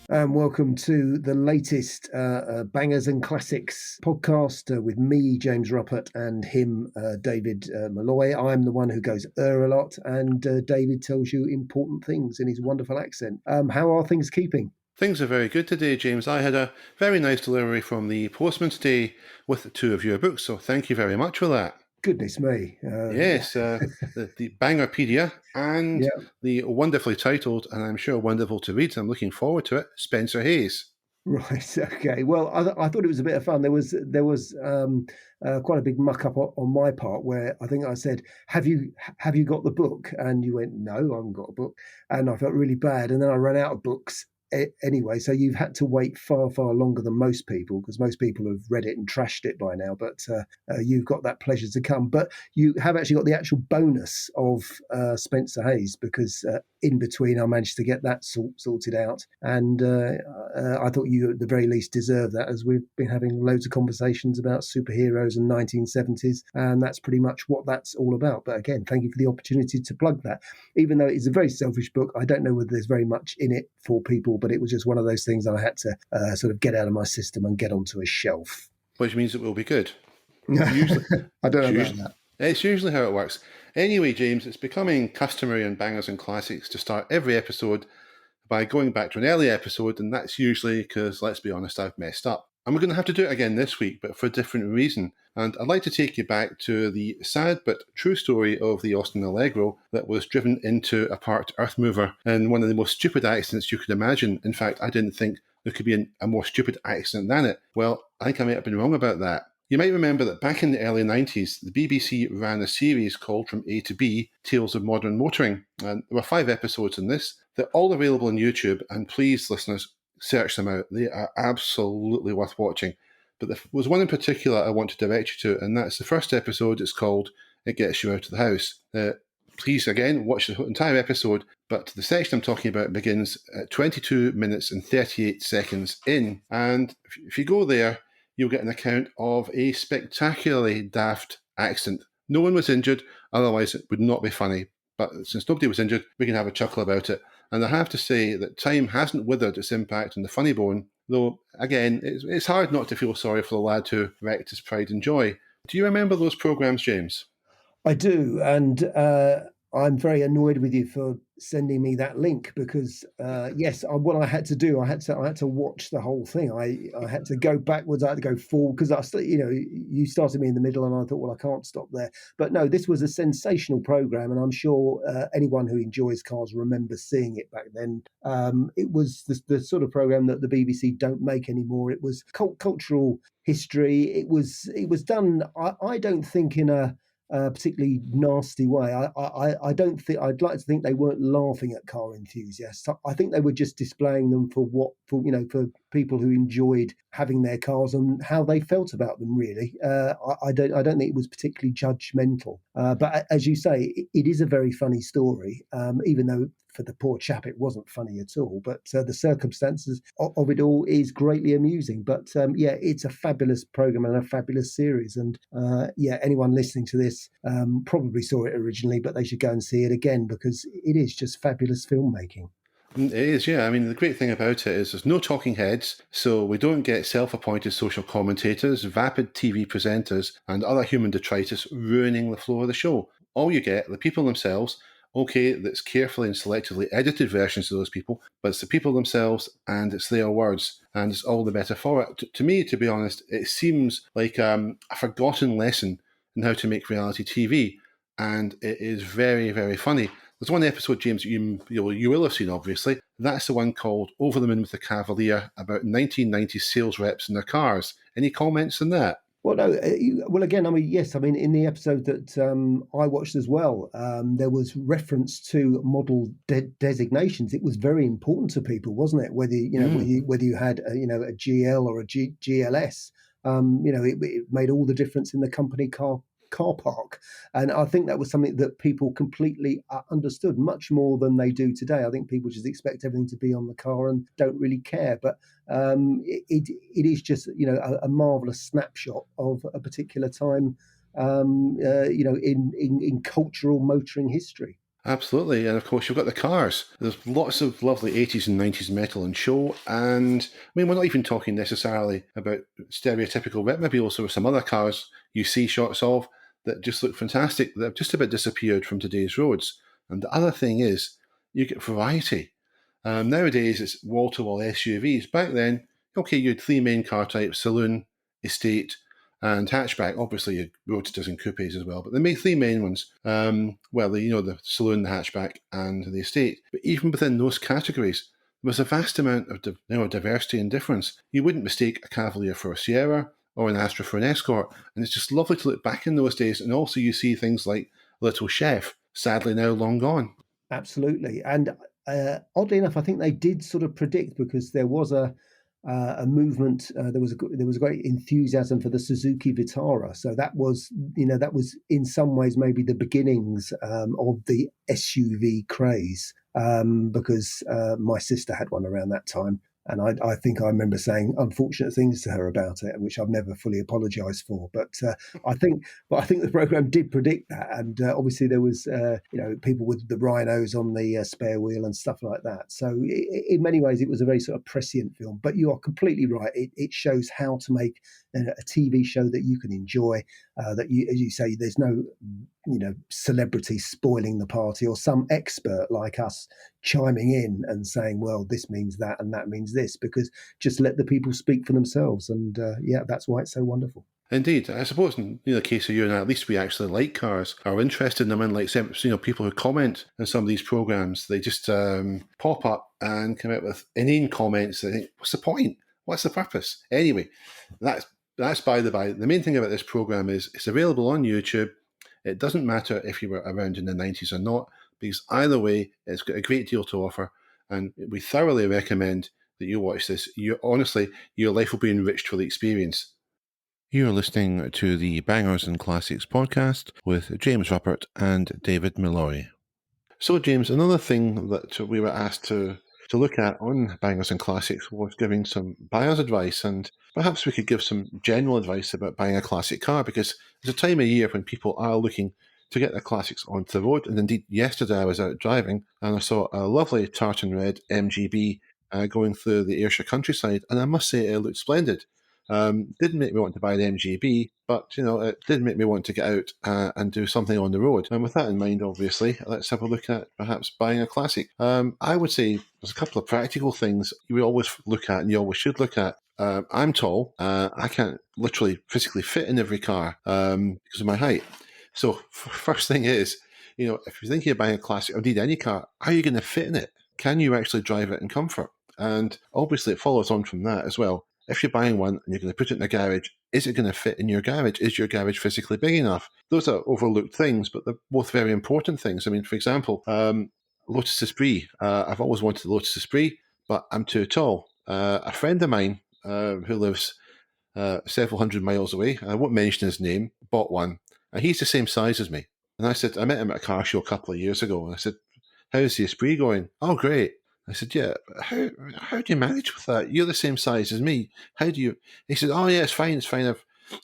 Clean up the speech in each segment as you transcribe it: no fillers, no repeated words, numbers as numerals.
Welcome to the latest Bangers and Classics podcast with me, James Ruppert, and him, David Malloy. I'm the one who goes a lot, and David tells you important things in his wonderful accent. How are things keeping? Things are very good today, James. I had a very nice delivery from the postman today with two of your books, so thank you very much for that. Goodness me. Yes, the Bangerpedia and Yeah. the wonderfully titled, and I'm sure wonderful to read, I'm looking forward to it, Spencer Hayes. Right. Okay. Well, I thought it was a bit of fun. There was quite a big muck up on my part where I think I said, "Have you got the book?" And you went, "No, I haven't got a book," and I felt really bad. And then I ran out of books anyway. So you've had to wait far longer than most people because most people have read it and trashed it by now. But you've got that pleasure to come. But you have actually got the actual bonus of Spencer Hayes because in between I managed to get that sorted out, and I thought you at the very least deserve that, as we've been having loads of conversations about superheroes and 1970s, and that's pretty much what that's all about. But again, thank you for the opportunity to plug that. Even though it's a very selfish book, I don't know whether there's very much in it for people, but it was just one of those things I had to sort of get out of my system and get onto a shelf. Which means it will be good. Usually, I don't know about Usually, that. it's usually how it works. Anyway, James, it's becoming customary on Bangers and Classics to start every episode by going back to an early episode, and that's usually because, let's be honest, I've messed up. And we're going to have to do it again this week, but for a different reason. And I'd like to take you back to the sad but true story of the Austin Allegro that was driven into a parked earth mover in one of the most stupid accidents you could imagine. In fact, I didn't think there could be a more stupid accident than it. Well, I think I might have been wrong about that. You might remember that back in the early 90s, the BBC ran a series called From A to B, Tales of Modern Motoring. And there were 5 episodes in this. They're all available on YouTube, and please, listeners, search them out. They are absolutely worth watching. But there was one in particular I want to direct you to, and that's the first episode. It's called It Gets You Out of the House. Please, again, watch the entire episode, but the section I'm talking about begins at 22 minutes and 38 seconds in. And if you go there, you'll get an account of a spectacularly daft accident. No one was injured, otherwise it would not be funny. But since nobody was injured, we can have a chuckle about it. And I have to say that time hasn't withered its impact on the funny bone, though, again, it's hard not to feel sorry for the lad who wrecked his pride and joy. Do you remember those programmes, James? I do, and I'm very annoyed with you for sending me that link because yes, what I had to do, I had to watch the whole thing. I had to go backwards, I had to go forward because you started me in the middle, and I thought, well, I can't stop there. But no, this was a sensational program, and I'm sure anyone who enjoys cars remembers seeing it back then. It was the sort of program that the BBC don't make anymore. It was cultural history. It was done. I don't think in a particularly nasty way. I don't think I'd like to think they weren't laughing at car enthusiasts. I think they were just displaying them for for people who enjoyed having their cars and how they felt about them. Really, I don't think it was particularly judgmental. But as you say, it is a very funny story, even though for the poor chap it wasn't funny at all. But the circumstances of it all is greatly amusing. But yeah, it's a fabulous program and a fabulous series. And yeah, anyone listening to this probably saw it originally, but they should go and see it again because it is just fabulous filmmaking. It is, yeah. I mean, the great thing about it is there's no talking heads, so we don't get self-appointed social commentators, vapid TV presenters, and other human detritus ruining the flow of the show. All you get are the people themselves. Okay, that's carefully and selectively edited versions of those people, but it's the people themselves and it's their words, and it's all the better for it. To me, to be honest, it seems like a forgotten lesson in how to make reality TV, and it is very, very funny. There's one episode, James, you will have seen, obviously. That's the one called Over the Moon with the Cavalier, about 1990s sales reps and their cars. Any comments on that? Well, no. Well, again, I mean, yes. I mean, in the episode that I watched as well, there was reference to model designations. It was very important to people, wasn't it? Whether you had a GL or a GLS, it made all the difference in the company car park. And I think that was something that people completely understood much more than they do today. I think people just expect everything to be on the car and don't really care. But it is just a marvelous snapshot of a particular time in cultural motoring history. Absolutely, and of course you've got the cars. There's lots of lovely 80s and 90s metal on show, and I mean we're not even talking necessarily about stereotypical Retmobiles. There were some other cars you see shots of that just look fantastic. They've just about disappeared from today's roads. And the other thing is, you get variety. Nowadays it's wall-to-wall SUVs. Back then, okay, you had three main car types: saloon, estate, and hatchback. Obviously, you had roadsters and coupes as well, but the main three main ones. The saloon, the hatchback, and the estate. But even within those categories, there was a vast amount of diversity and difference. You wouldn't mistake a Cavalier for a Sierra or an Astra for an Escort, and it's just lovely to look back in those days. And also, you see things like Little Chef, sadly now long gone. Absolutely, and oddly enough, I think they did sort of predict, because there was a movement. There was a great enthusiasm for the Suzuki Vitara, so that was, that was in some ways maybe the beginnings of the SUV craze, because my sister had one around that time. And I think I remember saying unfortunate things to her about it, which I've never fully apologised for. But I think the program did predict that, and obviously there was people with the rhinos on the spare wheel and stuff like that. So in many ways, it was a very sort of prescient film. But you are completely right; it shows how to make a TV show that you can enjoy. That you, as you say, there's no celebrity spoiling the party, or some expert like us chiming in and saying, well, this means that and that means this, because just let the people speak for themselves. And that's why it's so wonderful. Indeed, I suppose in the case of you and I, at least we actually like cars, are interested in them, and like people who comment on some of these programs, they just pop up and come out with inane comments. They think, what's the point? What's the purpose? Anyway, that's by the by. The main thing about this program is it's available on YouTube. It doesn't matter if you were around in the 90s or not, because either way, it's got a great deal to offer, and we thoroughly recommend that you watch this. Honestly, your life will be enriched for the experience. You're listening to the Bangers and Classics podcast with James Ruppert and David Malloy. So, James, another thing that we were asked to look at on Bangers and Classics was giving some buyer's advice, and perhaps we could give some general advice about buying a classic car, because there's a time of year when people are looking to get their classics onto the road. And indeed, yesterday I was out driving and I saw a lovely tartan red MGB going through the Ayrshire countryside, and I must say it looked splendid. Didn't make me want to buy the MGB, but it did make me want to get out and do something on the road. And with that in mind, obviously, let's have a look at perhaps buying a classic. I would say there's a couple of practical things you always look at, and you always should look at. I'm tall. I can't literally physically fit in every car because of my height. So first thing is, if you're thinking of buying a classic, or indeed any car, are you going to fit in it? Can you actually drive it in comfort? And obviously it follows on from that as well. If you're buying one and you're going to put it in a garage, is it going to fit in your garage? Is your garage physically big enough? Those are overlooked things, but they're both very important things. I mean, for example, Lotus Esprit. I've always wanted the Lotus Esprit, but I'm too tall. A friend of mine who lives several hundred miles away, I won't mention his name, bought one, and he's the same size as me. And I met him at a car show a couple of years ago, and I said, how's the Esprit going? Oh, great. I said, yeah, how do you manage with that? You're the same size as me. How do you? He said, oh, yeah, it's fine. It's fine.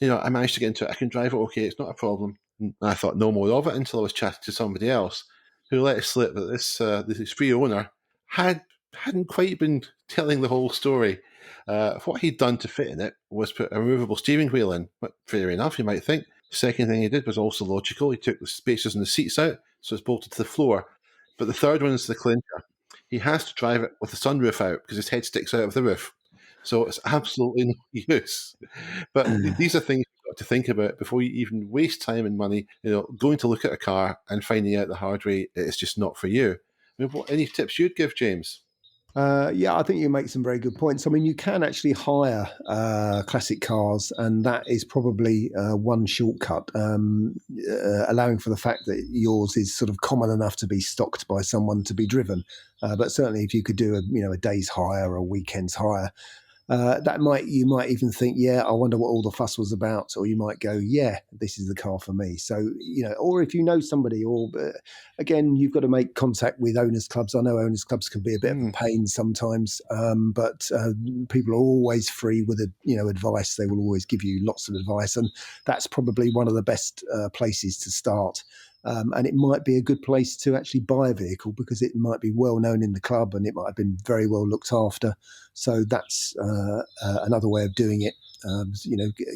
I managed to get into it. I can drive it okay. It's not a problem. And I thought no more of it until I was chatting to somebody else who let it slip that this free owner hadn't quite been telling the whole story. What he'd done to fit in it was put a removable steering wheel in. But fair enough, you might think. Second thing he did was also logical. He took the spaces and the seats out, so it's bolted to the floor. But the third one is the clincher. He has to drive it with the sunroof out because his head sticks out of the roof. So it's absolutely no use. But these are things you've got to think about before you even waste time and money, going to look at a car and finding out the hard way it's just not for you. I mean, any tips you'd give, James? I think you make some very good points. I mean, you can actually hire classic cars, and that is probably one shortcut, allowing for the fact that yours is sort of common enough to be stocked by someone to be driven. But certainly, if you could do a day's hire or a weekend's hire, you might even think, yeah, I wonder what all the fuss was about, or you might go, yeah, this is the car for me. So or if you know somebody, or again, you've got to make contact with owners clubs. I know owners clubs can be a bit of a pain sometimes, but people are always free with advice. They will always give you lots of advice, and that's probably one of the best places to start. And it might be a good place to actually buy a vehicle because it might be well known in the club and it might have been very well looked after. So that's another way of doing it.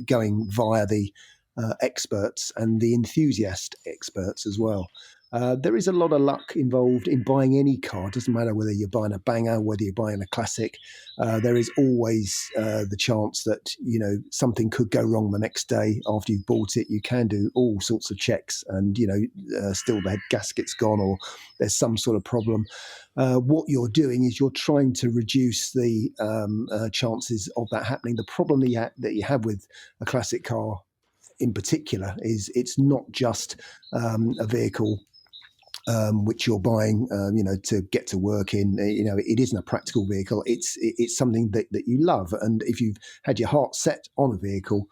Going via the experts and the enthusiast experts as well. There is a lot of luck involved in buying any car. It doesn't matter whether you're buying a banger, whether you're buying a classic. There is always the chance that something could go wrong the next day after you've bought it. You can do all sorts of checks, and still the gasket's gone or there's some sort of problem. What you're doing is you're trying to reduce the chances of that happening. The problem that you have with a classic car in particular is it's not just a vehicle which you're buying, to get to work in. It isn't a practical vehicle. It's something that you love, and if you've had your heart set on a vehicle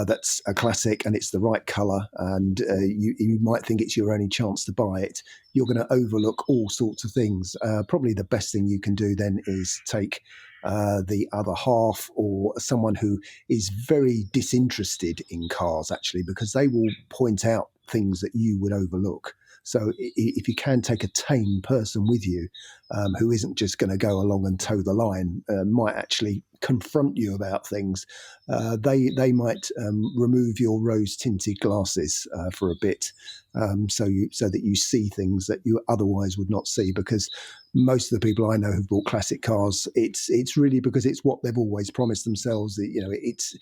that's a classic and it's the right colour, and you might think it's your only chance to buy it, you're going to overlook all sorts of things. Probably the best thing you can do then is take the other half or someone who is very disinterested in cars, actually, because they will point out things that you would overlook. So if you can take a tame person with you who isn't just going to go along and toe the line, might actually confront you about things, they might remove your rose-tinted glasses for a bit, so that you see things that you otherwise would not see. Because most of the people I know who've bought classic cars, it's really because it's what they've always promised themselves. It's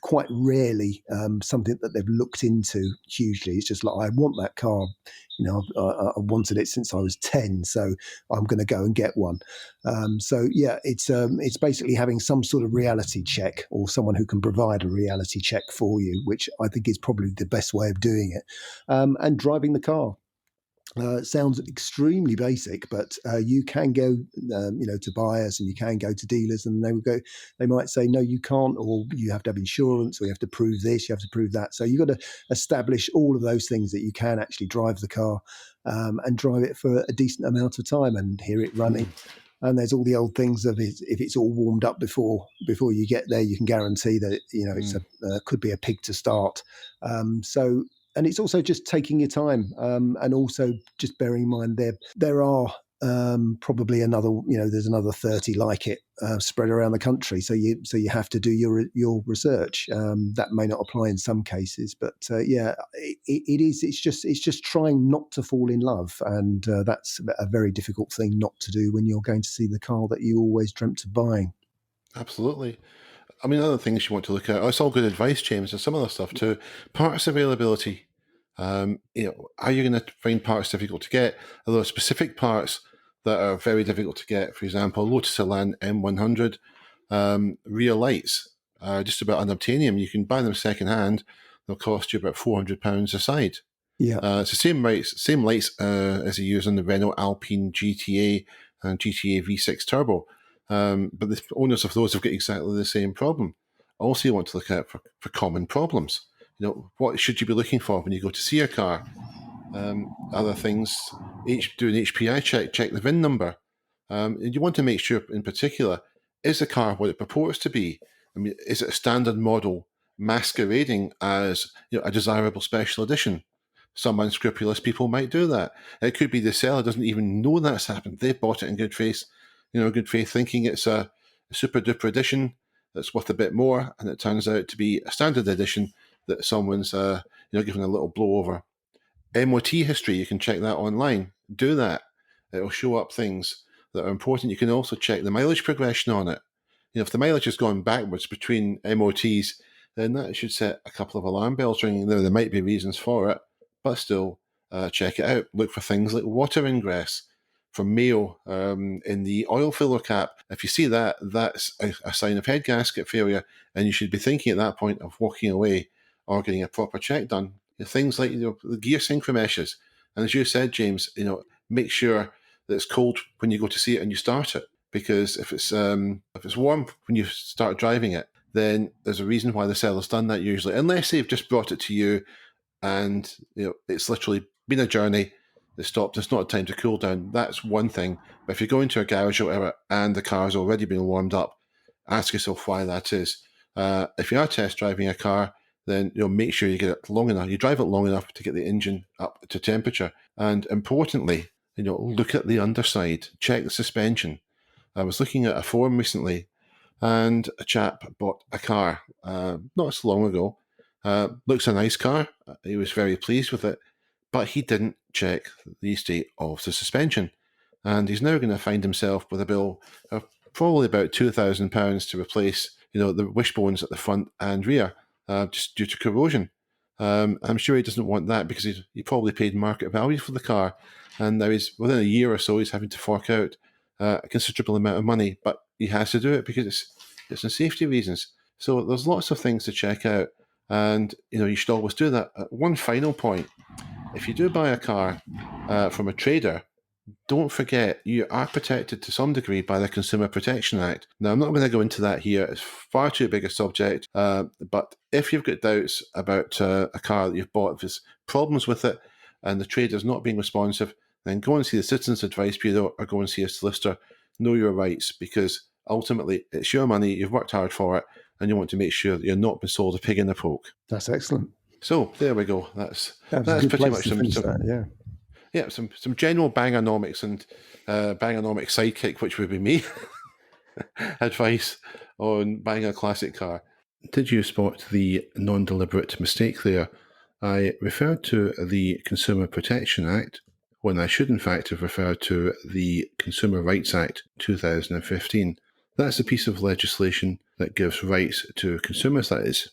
quite rarely something that they've looked into hugely. It's just like, I want that car. I wanted it since I was 10, so I'm going to go and get one. It's basically having some sort of reality check or someone who can provide a reality check for you, which I think is probably the best way of doing it. And driving the car. Sounds extremely basic, but you can go, to buyers, and you can go to dealers, and they might say, no, you can't, or you have to have insurance, or you have to prove this, you have to prove that. So you've got to establish all of those things that you can actually drive the car and drive it for a decent amount of time and hear it running. And there's all the old things of if it's all warmed up before you get there, you can guarantee that it's could be a pig to start. And it's also just taking your time, and also just bearing in mind there are probably there's another 30 like it spread around the country. So you have to do your research. That may not apply in some cases, but it is. It's just trying not to fall in love, and that's a very difficult thing not to do when you're going to see the car that you always dreamt of buying. Absolutely. I mean, other things you want to look at. It's all good advice, James, and some other stuff too. Parts availability. Are you going to find parts difficult to get? Are there specific parts that are very difficult to get? For example, Lotus Elan M100 rear lights are just about unobtainium. You can buy them second hand. They'll cost you about £400 a side. Yeah, it's the same lights as you use on the Renault Alpine GTA and GTA V6 Turbo. But the owners of those have got exactly the same problem. Also, you want to look out for common problems. What should you be looking for when you go to see a car? Other things, do an HPI check the VIN number. And you want to make sure, in particular, is the car what it purports to be? I mean, is it a standard model masquerading as a desirable special edition? Some unscrupulous people might do that. It could be the seller doesn't even know that's happened. They bought it in good faith, thinking it's a super duper edition that's worth a bit more, and it turns out to be a standard edition that someone's given a little blow over. MOT history, you can check that online. Do that. It'll show up things that are important. You can also check the mileage progression on it. If the mileage has gone backwards between MOTs, then that should set a couple of alarm bells ringing. There might be reasons for it, but still check it out. Look for things like water ingress from Mayo in the oil filler cap. If you see that, that's a sign of head gasket failure, and you should be thinking at that point of walking away or getting a proper check done. Things like the gear synchro meshes, and as you said, James, make sure that it's cold when you go to see it and you start it, because if it's warm when you start driving it, then there's a reason why the seller's done that usually, unless they've just brought it to you and it's literally been a journey. They stopped. It's not a time to cool down. That's one thing. But if you go into a garage or whatever and the car's already been warmed up, ask yourself why that is. If you are test driving a car, then make sure you get it long enough. You drive it long enough to get the engine up to temperature, and importantly, look at the underside. Check the suspension. I was looking at a forum recently, and a chap bought a car not so long ago. Looks a nice car. He was very pleased with it, but he didn't check the state of the suspension, and he's now going to find himself with a bill of probably about £2,000 to replace, the wishbones at the front and rear, just due to corrosion. I'm sure he doesn't want that because he probably paid market value for the car, and now he's within a year or so he's having to fork out a considerable amount of money, but he has to do it because it's in safety reasons. So there's lots of things to check out, and you should always do that. One final point: if you do buy a car from a trader, don't forget you are protected to some degree by the Consumer Protection Act. Now, I'm not going to go into that here. It's far too big a subject. But if you've got doubts about a car that you've bought, if there's problems with it and the trader's not being responsive, then go and see the Citizens Advice Bureau or go and see a solicitor. Know your rights, because ultimately it's your money, you've worked hard for it, and you want to make sure that you're not being sold a pig in a poke. That's excellent. So there we go. That's pretty much some some general Bangonomics and Bangonomics sidekick, which would be me, advice on buying a classic car. Did you spot the non-deliberate mistake there? I referred to the Consumer Protection Act when I should in fact have referred to the Consumer Rights Act 2015. That's a piece of legislation that gives rights to consumers, that is,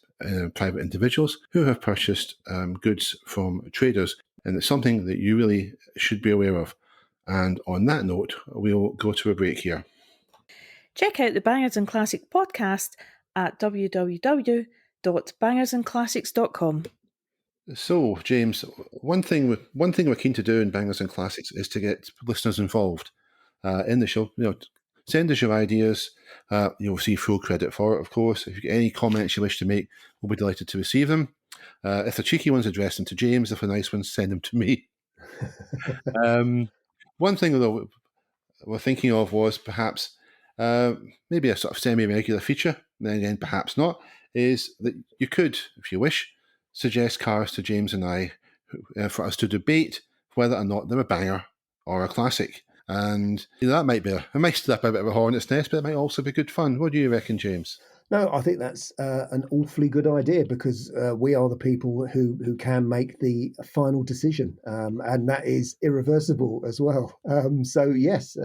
private individuals who have purchased goods from traders, and it's something that you really should be aware of. And on that note, we'll go to a break here. Check out the Bangers and Classic podcast at www.bangersandclassics.com. So, James, one thing we're keen to do in Bangers and Classics is to get listeners involved in the show. Send us your ideas. You'll receive full credit for it, of course. If you get any comments you wish to make, we'll be delighted to receive them. If the cheeky ones, address them to James. If the nice ones, send them to me. One thing, though, we're thinking of was perhaps maybe a sort of semi-regular feature, then again, perhaps not, is that you could, if you wish, suggest cars to James and I for us to debate whether or not they're a banger or a classic. And that might might step a bit of a hornet's nest, but it might also be good fun. What do you reckon, James? No, I think that's an awfully good idea, because we are the people who can make the final decision, and that is irreversible as well. So yes,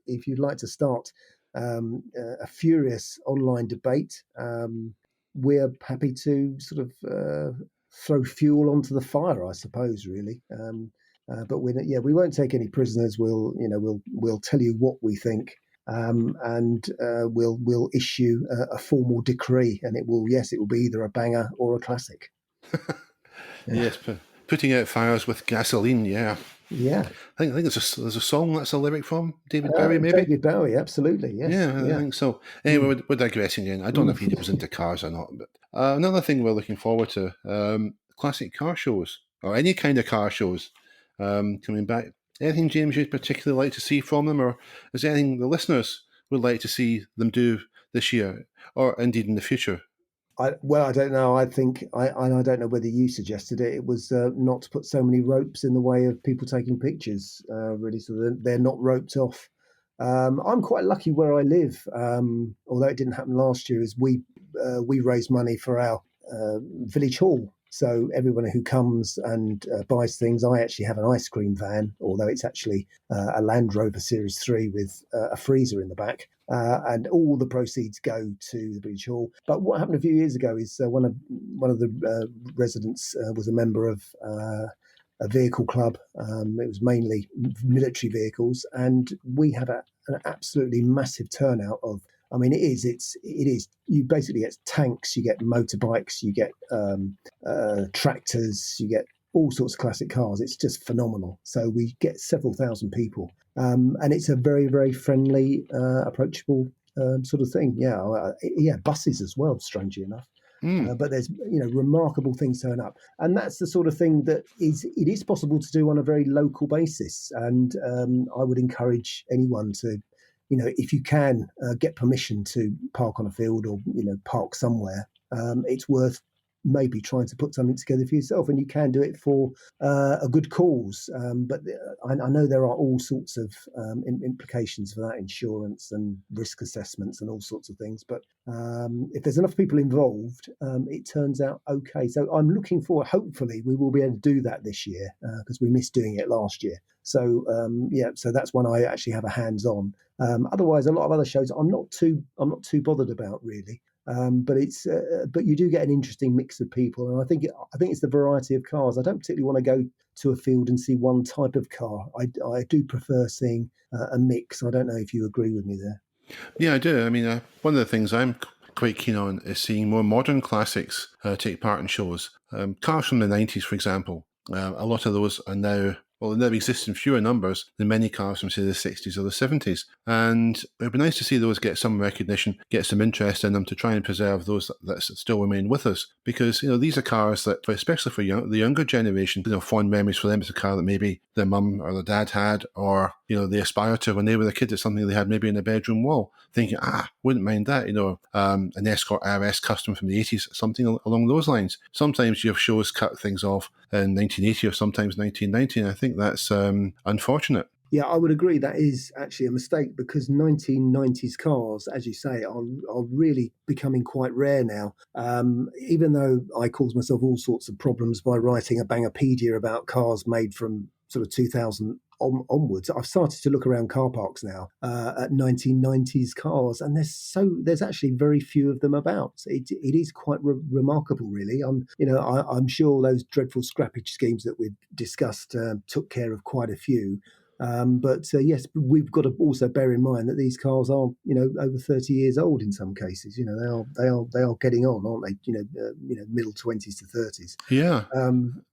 if you'd like to start a furious online debate, we're happy to sort of throw fuel onto the fire, I suppose, really. But we won't take any prisoners. We'll tell you what we think. And we'll issue a formal decree, and it will be either a banger or a classic. Yes, putting out fires with gasoline. Yeah. I think there's a song that's a lyric from David Bowie, maybe. David Bowie, absolutely. Yes. Yeah, I think so. Anyway, we're digressing again. I don't know if he was into cars or not, but another thing we're looking forward to: classic car shows or any kind of car shows coming back. Anything, James, you'd particularly like to see from them, or is there anything the listeners would like to see them do this year, or indeed in the future? I don't know. I think I don't know whether you suggested it. It was not to put so many ropes in the way of people taking pictures, really, so that they're not roped off. I'm quite lucky where I live, although it didn't happen last year. Is we raise money for our village hall. So everyone who comes and buys things, I actually have an ice cream van, although it's actually a Land Rover Series 3 with a freezer in the back. And all the proceeds go to the village hall. But what happened a few years ago is one of the residents was a member of a vehicle club. It was mainly military vehicles, and we had an absolutely massive turnout of. I mean, it is. You basically get tanks, you get motorbikes, you get tractors, you get all sorts of classic cars. It's just phenomenal. So we get several thousand people, and it's a very, very friendly, approachable sort of thing. Buses as well, strangely enough. But there's remarkable things turn up, and that's the sort of thing that it is possible to do on a very local basis. And I would encourage anyone to. If you can get permission to park on a field or, park somewhere, it's worth maybe trying to put something together for yourself, and you can do it for a good cause. But I know there are all sorts of implications for that, insurance and risk assessments and all sorts of things. But if there's enough people involved, it turns out okay. So I'm looking forward. Hopefully, we will be able to do that this year because we missed doing it last year. So so that's one I actually have a hands-on. Otherwise, a lot of other shows I'm not too bothered about really. But you do get an interesting mix of people, and I think it's the variety of cars. I don't particularly want to go to a field and see one type of car. I do prefer seeing a mix. I don't know if you agree with me there. Yeah, I do. I mean, one of the things I'm quite keen on is seeing more modern classics take part in shows. Cars from the 90s, for example. A lot of those are now, well, they now exist in fewer numbers than many cars from, say, the 60s or the 70s. And it would be nice to see those get some recognition, get some interest in them to try and preserve those that still remain with us. Because, these are cars that, especially for the younger generation, fond memories for them. It's a car that maybe their mum or their dad had, or, they aspire to when they were a kid. It's something they had maybe in a bedroom wall, thinking, wouldn't mind that, an Escort RS custom from the 80s, something along those lines. Sometimes you have shows cut things off in 1980 or sometimes 1990, and I think that's unfortunate. Yeah, I would agree. That is actually a mistake because 1990s cars, as you say, are really becoming quite rare now. Even though I cause myself all sorts of problems by writing a Bangerpedia about cars made from sort of 2000 onwards, I've started to look around car parks now at 1990s cars, and there's actually very few of them about. It is quite remarkable, really. I'm sure those dreadful scrappage schemes that we've discussed took care of quite a few. Yes, we've got to also bear in mind that these cars are, over 30 years old in some cases. They are getting on, aren't they? Middle 20s to 30s. Yeah.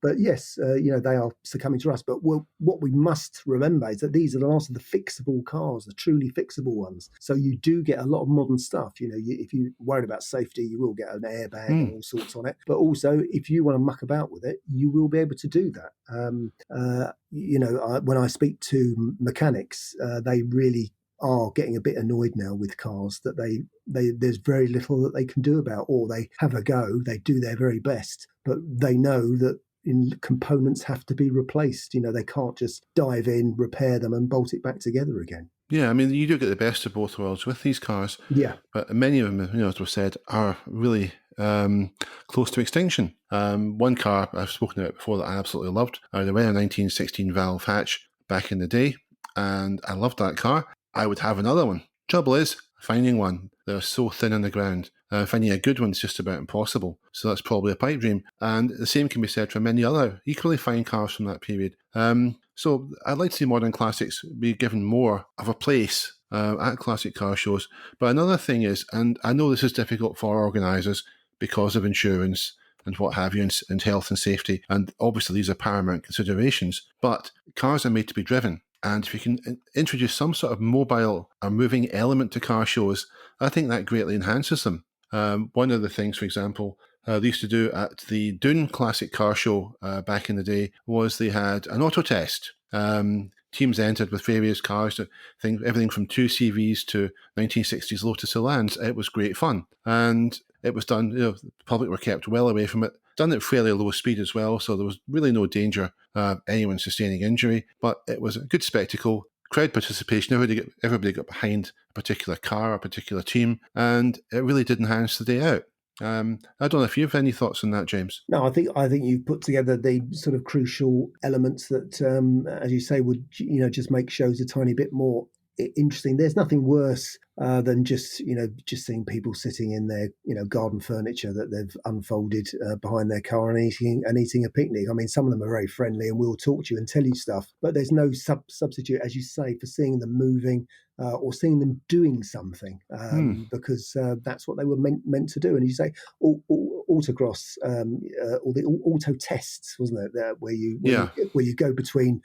But yes, they are succumbing to rust. But what we must remember is that these are the last of the fixable cars, the truly fixable ones. So you do get a lot of modern stuff. If you're worried about safety, you will get an airbag and all sorts on it. But also, if you want to muck about with it, you will be able to do that. When I speak to mechanics, they really are getting a bit annoyed now with cars that there's very little that they can do about, or they have a go, they do their very best, but they know that components have to be replaced. They can't just dive in, repair them, and bolt it back together again. Yeah, I mean, you do get the best of both worlds with these cars. Yeah. But many of them, as we said, are really close to extinction. One car I've spoken about before that I absolutely loved, the Renault 1916 valve hatch back in the day, and I loved that car. I would have another one. Trouble is, finding one, they're so thin on the ground. Finding a good one is just about impossible. So that's probably a pipe dream. And the same can be said for many other equally fine cars from that period. So I'd like to see modern classics be given more of a place at classic car shows. But another thing is, and I know this is difficult for organisers because of insurance and what have you, and health and safety, and obviously these are paramount considerations, but cars are made to be driven. And if you can introduce some sort of mobile or moving element to car shows, I think that greatly enhances them. One of the things, for example, they used to do at the Dune Classic Car Show back in the day was they had an auto test. Teams entered with various cars, everything from 2CVs to 1960s Lotus Elans. It was great fun. And it was done, the public were kept well away from it. Done at fairly low speed as well, so there was really no danger of anyone sustaining injury. But it was a good spectacle. Crowd participation, everybody got behind a particular car, a particular team, and it really did enhance the day out. I don't know if you have any thoughts on that, James. No, I think you've put together the sort of crucial elements that, as you say, would just make shows a tiny bit more interesting. There's nothing worse than just seeing people sitting in their garden furniture that they've unfolded behind their car and eating a picnic. I mean, some of them are very friendly and will talk to you and tell you stuff, but there's no substitute, as you say, for seeing them moving or seeing them doing something because that's what they were meant to do. And you say autocross or the auto tests, wasn't it? Where you go between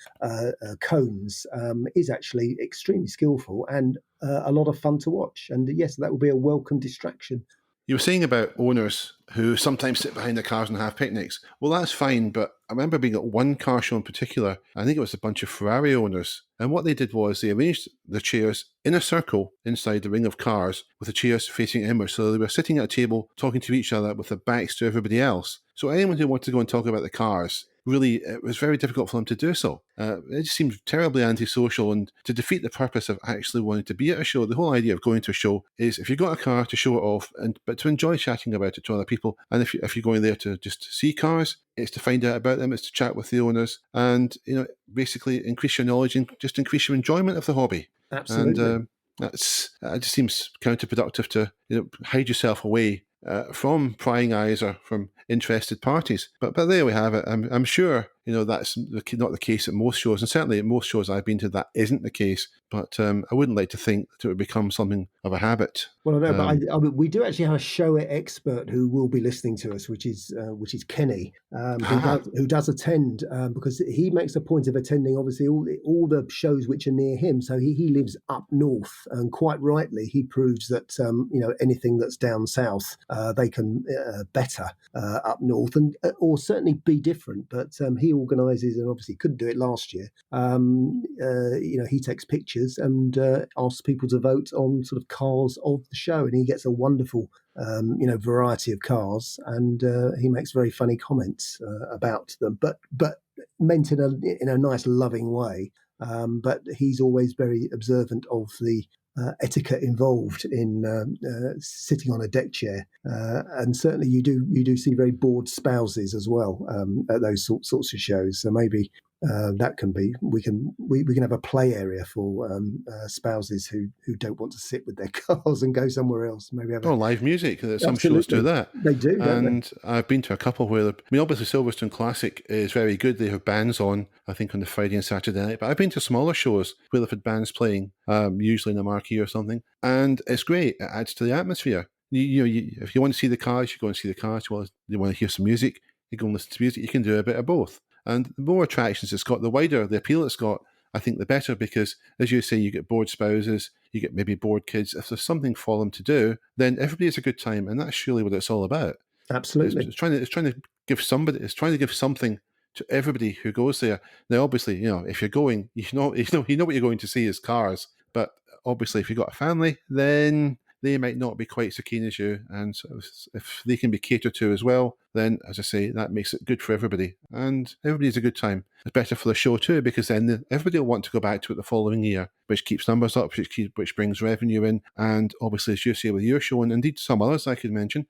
cones is actually extremely skillful and a lot of fun to watch. And yes, that will be a welcome distraction. You were saying about owners who sometimes sit behind their cars and have picnics. Well, that's fine, but I remember being at one car show in particular. I think it was a bunch of Ferrari owners. And what they did was they arranged the chairs in a circle inside the ring of cars with the chairs facing inwards. So they were sitting at a table talking to each other with their backs to everybody else. So anyone who wanted to go and talk about the cars, really, it was very difficult for them to do so. It just seemed terribly antisocial, and to defeat the purpose of actually wanting to be at a show. The whole idea of going to a show is if you've got a car, to show it off, but to enjoy chatting about it to other people. And if you're going there to just see cars, it's to find out about them, it's to chat with the owners, and basically increase your knowledge and just increase your enjoyment of the hobby. Absolutely. And it just seems counterproductive to hide yourself away from prying eyes or from interested parties. But there we have it. I'm sure that's not the case at most shows, and certainly at most shows I've been to that isn't the case. But I wouldn't like to think that it would become something of a habit. Well, I know, but I mean, we do actually have a show expert who will be listening to us, which is Kenny, who does attend because he makes a point of attending, obviously, all the shows which are near him. So he lives up north, and quite rightly, he proves that anything that's down south, they can better up north, and or certainly be different. But he organises, and obviously couldn't do it last year. He takes pictures and asks people to vote on sort of cars of the show, and he gets a wonderful variety of cars, and he makes very funny comments about them, but meant in a nice, loving way. But he's always very observant of the etiquette involved in sitting on a deck chair, and certainly you do see very bored spouses as well at those sorts of shows. So maybe that can be we can have a play area for spouses who don't want to sit with their cars and go somewhere else. Maybe have live music. Some Absolutely. shows do that. They do, and don't I've been to a couple where obviously Silverstone Classic is very good. They have bands on, I think, on the Friday and Saturday night. But I've been to smaller shows where they've had bands playing, usually in a marquee or something, and it's great. It adds to the atmosphere. If you want to see the cars, you go and see the cars. Well, you want to hear some music, you go and listen to music. You can do a bit of both. And the more attractions it's got, the wider the appeal it's got, I think the better, because, as you say, you get bored spouses, you get maybe bored kids. If there's something for them to do, then everybody has a good time, and that's surely what it's all about. Absolutely. It's trying to give something to everybody who goes there. Now, obviously, if you're going, you know what you're going to see is cars. But obviously, if you've got a family, then they might not be quite so keen as you. And so if they can be catered to as well, then, as I say, that makes it good for everybody. And everybody's a good time. It's better for the show too, because then everybody will want to go back to it the following year, which keeps numbers up, which brings revenue in. And obviously, as you say with your show, and indeed some others I could mention,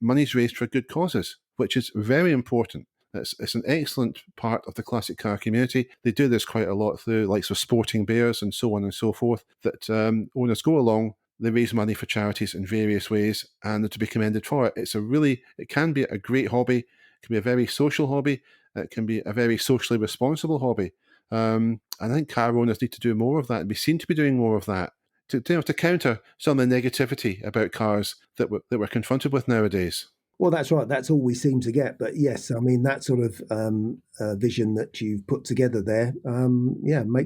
money's raised for good causes, which is very important. It's an excellent part of the classic car community. They do this quite a lot through likes of Sporting Bears and so on and so forth, that owners go along, they raise money for charities in various ways, and they're to be commended for it. It can be a great hobby. It can be a very social hobby. It can be a very socially responsible hobby. And I think car owners need to do more of that, and be seen to be doing more of that to counter some of the negativity about cars that we're confronted with nowadays. Well, that's right. That's all we seem to get. But yes, I mean, that sort of vision that you've put together there,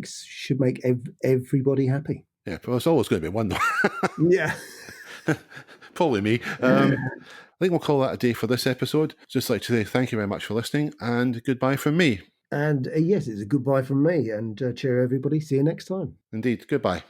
should make everybody happy. Yeah, but it's always going to be one, though. Yeah. Probably me. I think we'll call that a day for this episode. Just like to say thank you very much for listening, and goodbye from me. And yes, it's a goodbye from me, and cheerio, everybody. See you next time. Indeed. Goodbye.